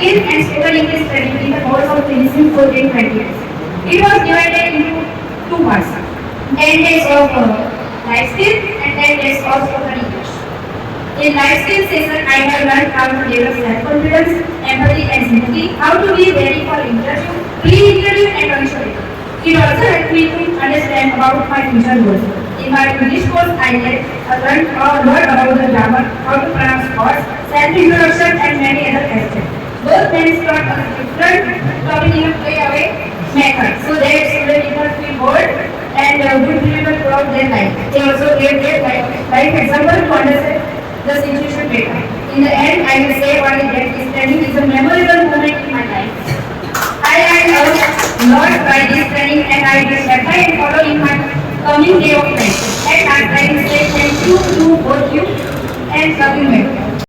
skills and spoken English training with the goal of finishing for 20 years. It was divided into two parts: 10 days of life skills and 10 days of spoken English. In life skills session, I have learned how to develop self-confidence, empathy and sympathy, how to be ready for interview, pre-interview and on-show. It also helped me to understand about my future goals. In my English course, I learned a lot about the grammar, how to pronounce words, self-introduction and many other aspects. Both men taught us different topic in a play-away method, so that students did not feel bored and would remember throughout their life. They also gave their life example to understand the situation better. In the end, I will say what is that this training is a memorable moment in my life. I learned a lot by this training and I will apply and follow in my coming day of life. And I will say thank you to both you and love you.